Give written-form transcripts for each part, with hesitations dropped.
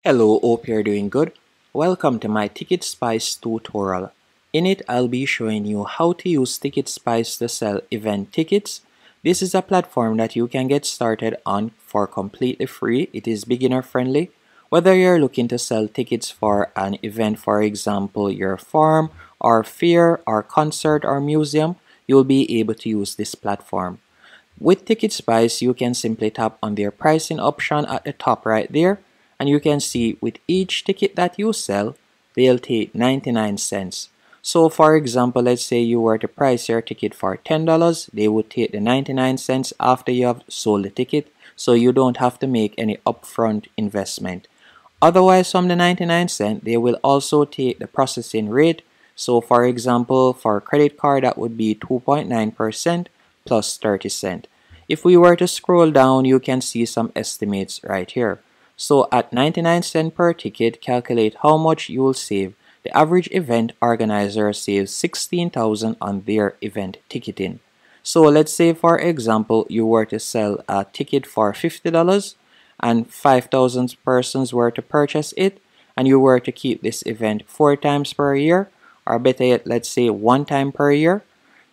Hello, hope you're doing good. Welcome to my Ticketspice tutorial. In it, I'll be showing you how to use Ticketspice to sell event tickets. This is a platform that you can get started on for completely free. It is beginner friendly. Whether you're looking to sell tickets for an event, for example, your farm or fair or concert or museum, you'll be able to use this platform. With Ticketspice, you can simply tap on their pricing option at the top right there, and you can see with each ticket that you sell, they'll take 99 cents. So for example, let's say you were to price your ticket for $10, they would take the 99 cents after you have sold the ticket, so you don't have to make any upfront investment. Otherwise, from the 99 cent, they will also take the processing rate. So for example, for a credit card, that would be 2.9% plus 30 cents. If we were to scroll down, you can see some estimates right here. So at 99 cents per ticket, calculate how much you will save. The average event organizer saves $16,000 on their event ticketing. So let's say, for example, you were to sell a ticket for $50 and 5,000 persons were to purchase it, and you were to keep this event 4 times per year, or better yet, let's say 1 time per year.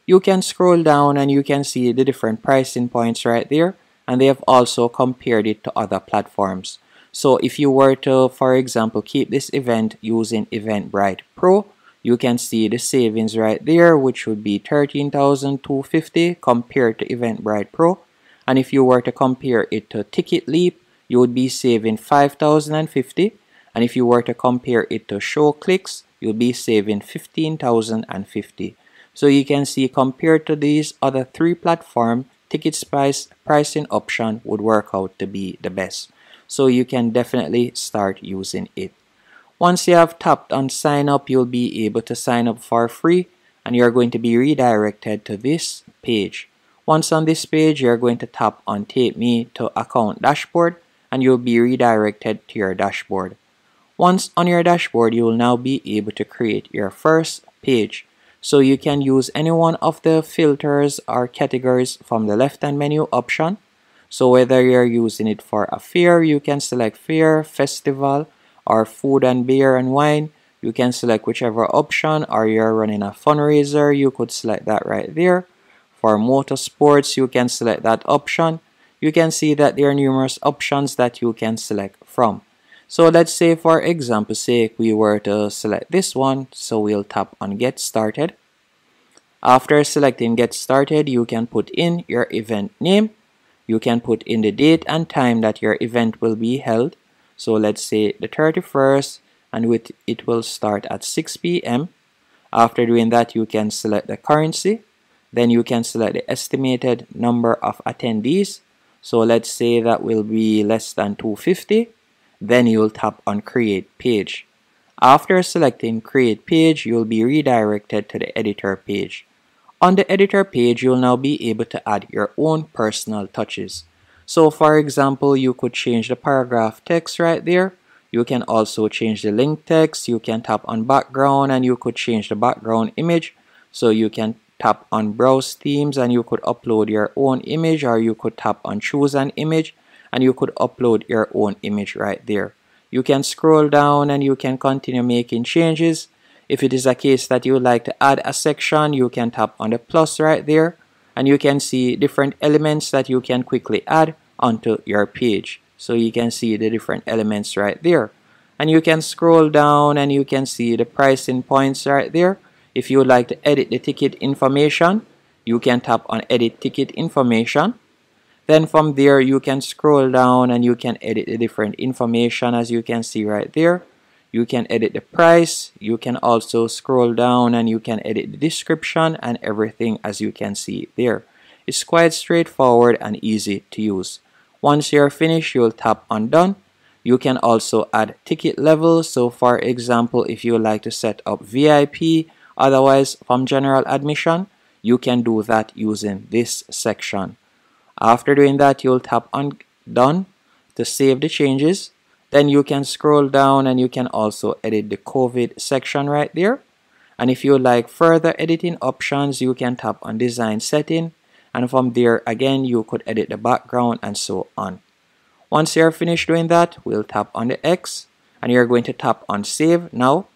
You can scroll down and you can see the different pricing points right there, and they have also compared it to other platforms. So if you were to, for example, keep this event using Eventbrite Pro, you can see the savings right there, which would be $13,250 compared to Eventbrite Pro. And if you were to compare it to Ticket Leap, you would be saving $5,050. And if you were to compare it to ShowClicks, you'll be saving $15,050. So you can see, compared to these other 3 platforms, Ticketspice pricing option would work out to be the best. So you can definitely start using it. Once you have tapped on sign up, you'll be able to sign up for free, and you're going to be redirected to this page. Once on this page, you're going to tap on Take Me to Account Dashboard, and you'll be redirected to your dashboard. Once on your dashboard, you will now be able to create your first page. So you can use any one of the filters or categories from the left-hand menu option. So whether you're using it for a fair, you can select fair, festival, or food and beer and wine. You can select whichever option, or you're running a fundraiser, you could select that right there. For motorsports, you can select that option. You can see that there are numerous options that you can select from. So let's say, for example sake, we were to select this one, so we'll tap on Get Started. After selecting Get Started, you can put in your event name. You can put in the date and time that your event will be held. So let's say the 31st, and it will start at 6 p.m. After doing that, you can select the currency. Then you can select the estimated number of attendees. So let's say that will be less than 250. Then you'll tap on Create Page. After selecting Create Page, you'll be redirected to the editor page. On the editor page, you'll now be able to add your own personal touches. So for example, you could change the paragraph text right there. You can also change the link text. You can tap on background and you could change the background image. So you can tap on Browse Themes and you could upload your own image, or you could tap on Choose an Image and you could upload your own image right there. You can scroll down and you can continue making changes. If it is a case that you would like to add a section, you can tap on the plus right there, and you can see different elements that you can quickly add onto your page. So you can see the different elements right there. And you can scroll down and you can see the pricing points right there. If you would like to edit the ticket information, you can tap on Edit Ticket Information. Then from there, you can scroll down and you can edit the different information, as you can see right there. You can edit the price. You can also scroll down and you can edit the description and everything, as you can see there. It's quite straightforward and easy to use. Once you're finished, you'll tap on Done. You can also add ticket levels. So for example, if you would like to set up VIP, otherwise from general admission, you can do that using this section. After doing that, you'll tap on Done to save the changes. Then you can scroll down and you can also edit the COVID section right there. And if you like further editing options, you can tap on Design Setting, and from there again you could edit the background and so on. Once you're finished doing that, we'll tap on the X. and you're going to tap on Save Now.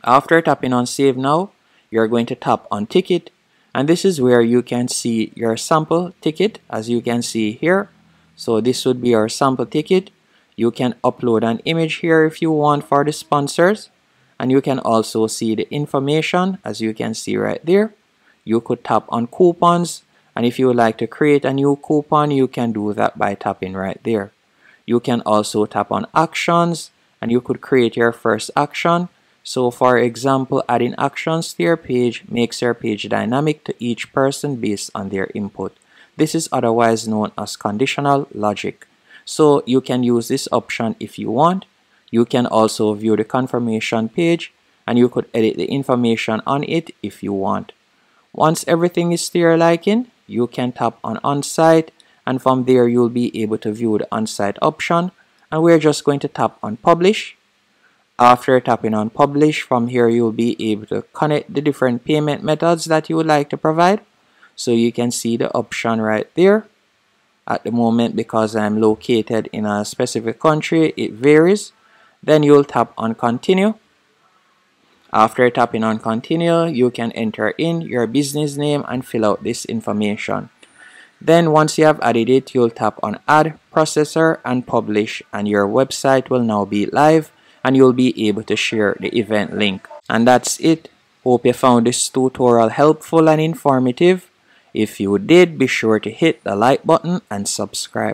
After tapping on Save Now, you're going to tap on Ticket, and this is where you can see your sample ticket, as you can see here. So this would be our sample ticket. You can upload an image here if you want for the sponsors, and you can also see the information, as you can see right there. You could tap on coupons, and if you would like to create a new coupon, you can do that by tapping right there. You can also tap on actions, and you could create your first action. So for example, adding actions to your page makes your page dynamic to each person based on their input. This is otherwise known as conditional logic. So you can use this option if you want. You can also view the confirmation page, and you could edit the information on it if you want. Once everything is to your liking, you can tap on on-site, and from there you'll be able to view the on-site option, and we're just going to tap on publish. After tapping on publish, from here you'll be able to connect the different payment methods that you would like to provide. So you can see the option right there. At the moment, because I'm located in a specific country, it varies. Then you'll tap on continue. After tapping on continue, you can enter in your business name and fill out this information. Then once you have added it, you'll tap on add processor and publish, and your website will now be live, and you'll be able to share the event link. And that's it. Hope you found this tutorial helpful and informative. If you did, be sure to hit the like button and subscribe.